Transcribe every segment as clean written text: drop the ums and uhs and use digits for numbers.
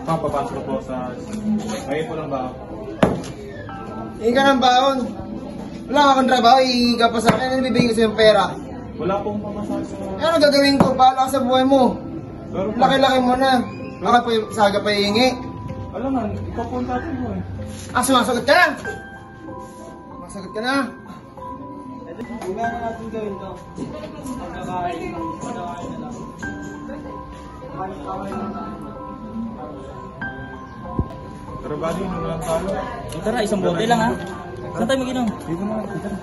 Papapasok po sa... Ngayon po lang ba? Hingi ka ng baon. Wala ka kang trabaho, hihingi ka pa sa akin. Ano bibigyan ko sa'yo yung pera? Wala pong pamasahe sa... Ano gagawin ko? Bahala ka sa buhay mo. Pero Laki-laki mo na. Baka pa saga pa hihingi. alam nga, ikaw po ang tatay mo eh. Sumasagot ka na! Sumasagot ka na! Huwag na natin gawin to. Pagkakain na lang. Pero bali, walang talo. Tara, isang bote lang ha. Saan tayo mag-inom? Dito na, dito na.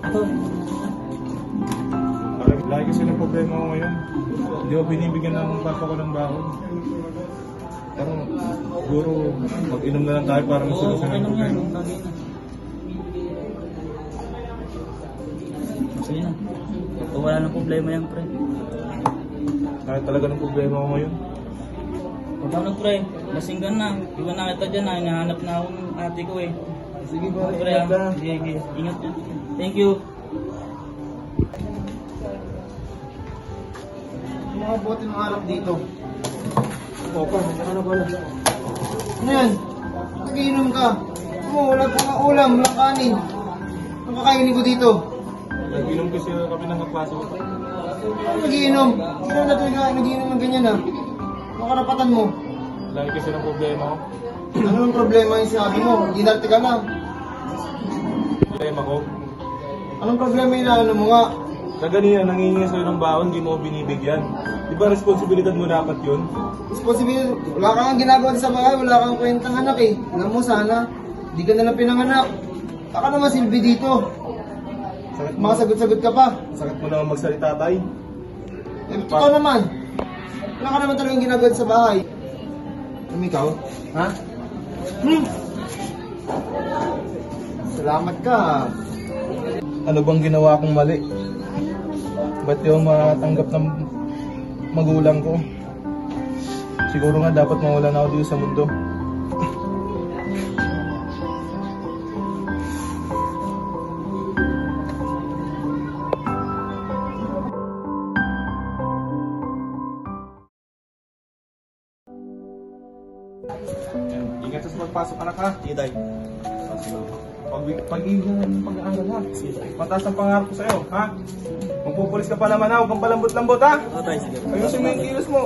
Ito. Lagi kasi ng problema ko ngayon. Hindi ako binibigyan ng papa ko ng baon. Pero siguro mag-inom na lang tayo para Oo, masolusyon okay ang lang yan. problema. Bagay na. Sige na. Kung wala nang problema yan, pre. Kaya talaga ng problema ko ngayon. Paano, pre? Lasing ka na. Iba na kita dyan ha. Hinahanap na ako ng ate ko eh. Sige ba, Pre, ingat ka. sige. Ingat ka. Thank you. Yung mga bote ng harap dito. Opa, saka na pala. Ano yan? Nagiinom ka. Wala pa nga ulam, wala kanin. Ang kakainin ko dito. Nag-inom kasi kami ng kaklase ko. Nagiinom. Hindi na talaga nagiinom ng ganyan ha. Ang karapatan mo. Lagi kasi ng problema ko. Ano ang problema yung sinabi mo? Ginarte ka lang. Problema ko. Anong problema yung ano mo nga? Na ganina, nangingi sa'yo ng baon, di mo binibigyan. Di ba responsibilidad mo dapat yun? Responsibility. Wala kang ginagawa sa bahay, wala kang kwentang anak eh. Alam mo sana, di ka nalang pinanganak. Saka naman silbi dito. Sakit mo, Mga sagot-sagot ka pa. sakit mo naman magsalita, tay. Eh, ikaw naman. Wala ka naman talagang ginagawa sa bahay. Ikaw? Ha? Salamat ka. Ano bang ginawa kong mali? Ba't di ako matanggap ng magulang ko? Siguro nga dapat mawala na ako dito sa mundo. Ingat sa pagpasok, anak ha. Sige, tay. Pag-iigan ng pag-aaral ha. Mataas ang pangarap ko sa'yo, ha? Magpupulis ka pa naman ha, huwag kang palambot-lambot ha. Oo, tay. Sige. Ayusin mo yung kilos mo.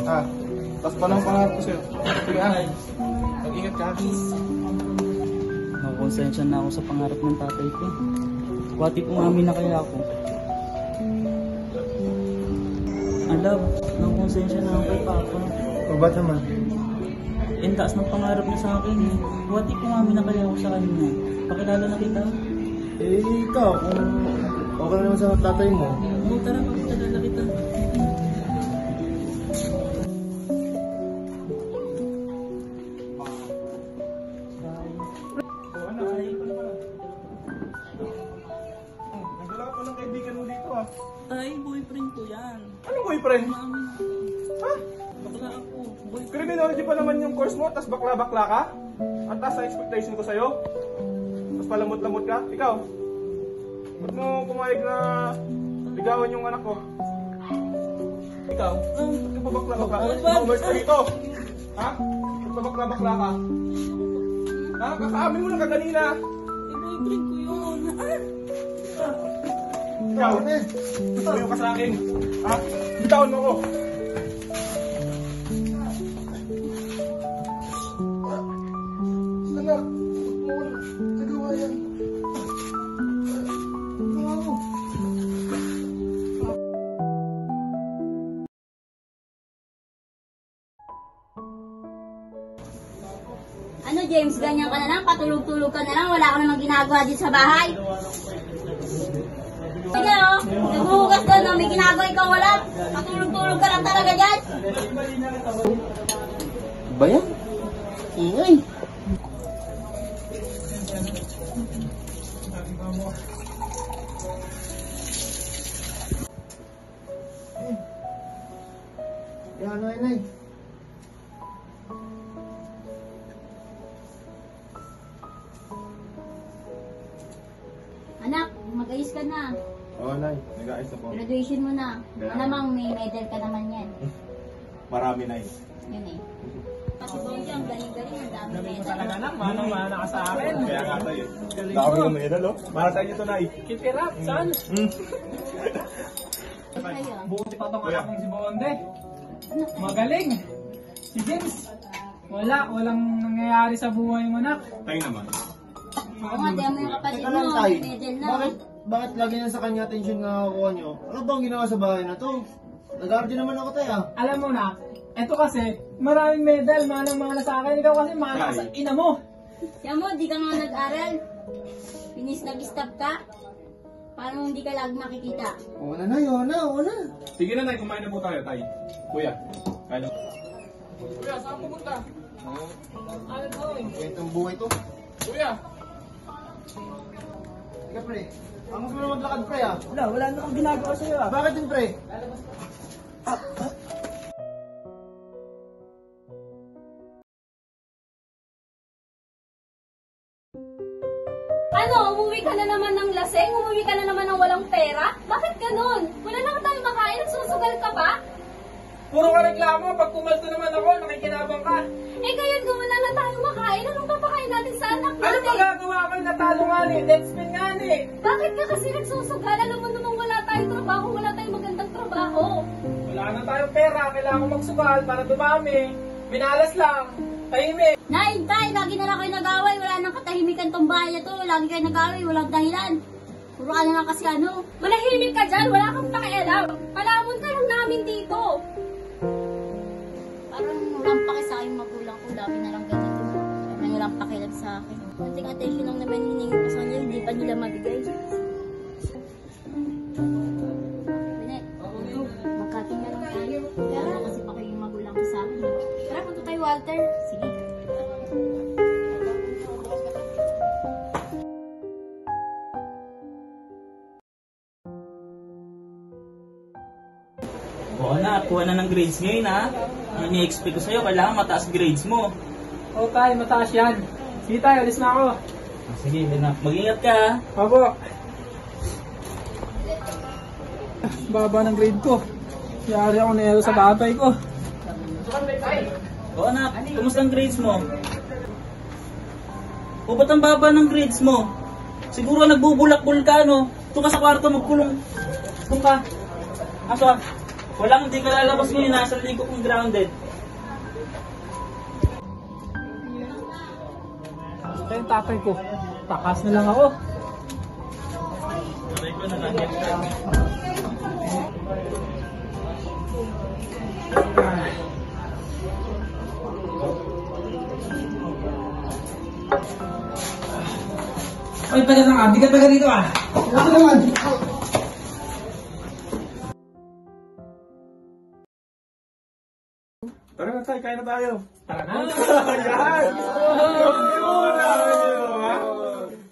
Ha? Taas pa ng pangarap ko sa'yo. Sige ha. Mag-ingat ka. Nakakonsensya na ako sa pangarap ng tatay ko. Wati umamin na kaya ako. Alam, nakakonsensya na ako kay Papa. O ba't naman? Ang taas ng pangarap niya sa akin eh. Wati umamin na kaya ako sa kanya. Pakilala na kita. Eh, ikaw, kung okay naman sa tatay mo. Oo, tara, pakilala kita. Nagdala ka pa ng kaibigan mo dito ha. Tay, boyfriend ko yan. Anong boyfriend? Umamin ako. Ha? Bakla ako. Boyfriend. Criminology pa naman yung course mo, tas bakla-bakla ka? At taas sa expectation ko sa'yo? Tas palamot-lamot ka? Ikaw? Ba't mo pumayag na ligawan yung anak ko? Ikaw? Ba't ka pa bakla-bakla? Overst ka rito? Ha? Ba't pa bakla-bakla ka? Ha? Kakaamin mo lang kaganina! Eh, boyfriend ko yun. Ikaw? Tumayo ka sa akin! Ha? Bitawan mo ko! Anak! Huwag mo nagawa yan! Ano James, ganyan ka na lang, patulog-tulog ka na lang, wala ka namang ginagawa dito sa bahay. Sige o, naghuhugas ka no, may ginagawa ikaw wala, patulog-tulog ka lang talaga dyan. Ba yan? Ingay. Yan, inay. Nag-ayos ka na. Oo, Nay. Nag-aayos na po. Graduation mo na. Kaya- Malamang may medal ka naman yan. Marami, Nay. Yun eh. Pati Bonji, ang galing-galing. Ang dami Galing mo medal. talaga nak, manang-mana ka sa akin. Kaya nga, Tay. Galing Dami mo. ng medal, oh. Para sa inyo to, Nay. Keep it up, son. Sa'yo. Buti pa tong anak kong si Bonde. Magaling. Si James. Walang nangyayari sa buhay mo, nak. Tayo naman. Oo nga, tiyan mo yung kapatid Teka mo. lang, Tay. May medal na. Bakit lagi na sa kanya atensyon nga nakukuha nyo? Ano bang ginawa sa bahay na to? Nag-aaral din naman ako, Tay, ah. Alam mo na, eto kasi, maraming medal, manang-mana sa akin. Ikaw kasi mana ka sa ina mo. Tiyan mo, di ka nga nag-aral. Pinis nag-stop ka. Paano hindi ka lagi makikita? Oo na, Nay. Oo na. Sige na, Nay. Kumain na po tayo, Tay. Kuya. Kain na. Kuya, saan pupunta? Ano going? Kwentong buhay to. Kuya. Teka, pre. Ang gusto mo na maglakad, pre, ah. Wala na akong ginagawa sa'yo ah. Bakit din, pre? Ano, umuwi ka na naman ng laseng? Umuwi ka na naman ng walang pera? Bakit ganun? Wala na tayo makain, nagsusugal ka pa? Puro ka reklamo, pag kumalto naman ako, nakikinabang ka. Eh ngayon kung wala na tayo makain, anong papakain natin sa anak Ano natin? magagawa ko? Natalo nga ni, deadspin nga ni. Bakit ka kasi nagsusugal? Alam mo namang wala tayong trabaho, wala tayong magandang trabaho. Wala na tayong pera, kailangan ko magsugal para dumami. Minalas lang, tahimik. Nay, tay, lagi na lang kayo nag-away. Wala nang katahimikan tong bahay na to. Lagi kayo nag-away, walang dahilan. Puro ka na lang kasi ano. Manahimik ka dyan, wala kang pakialam. Palamon ka lang namin dito. Parang walang paki sa aking magulang ko. Lagi na lang ganito. Parang walang pakialam sa akin. Konting attention lang naman hiningi ko sa kanila. Hindi pa nila mabigay. Binet, magkating na lang tayo. Lalo kasi pa kayo yung magulang ko sa akin. Tara, punta tayo, Walter. Sige. Oo na, kuha na ng grades ngayon ha. Ang ini-expect ko sa'yo, kailangan mataas grades mo. O tayo, mataas yan. Sige tayo, alis na ako. Sige, mag-ingat ka ha. Opo. Baba ng grade ko. Yari ako na sa tatay ko. Oo anak, kumusta ang grades mo? O ba't ang baba ng grades mo? Siguro nagbubulak-bul ka no? Doon ka sa kwarto magkulong. Doon ka. Aso ah. Walang hindi ka lalabas ngayon, nasa ligo kong grounded. Ito yung tatay ko. Takas na lang ako. Sabi ko na lang. Ay, taga na nga. Di ka taga dito ah. Ako naman. Tara na, Tay. Kain na tayo. Tara na. Yan!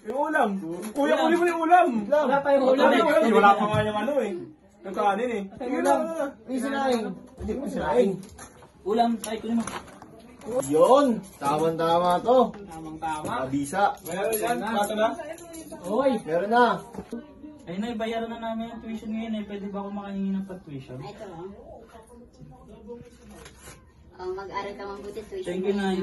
Yung ulam. Kuya, uli mo yung ulam. Wala tayong ulam. Ay, wala pa nga yung ano eh. Yung kanin eh. Sige na. Hindi sinaing. Hindi ko sinaing. Ulam, tayo ko naman. Yun. Tama to. Tamang-tama. Kabisa. Meron yan. Kaso na. Oy. Meron na. Ay na, bayaran na namin yung tuition ngayon eh. Pwede ba ako makahingi ng pag-tuition? Ito, oh. Mag-aral ka mabuti tuition. Thank you, Nay.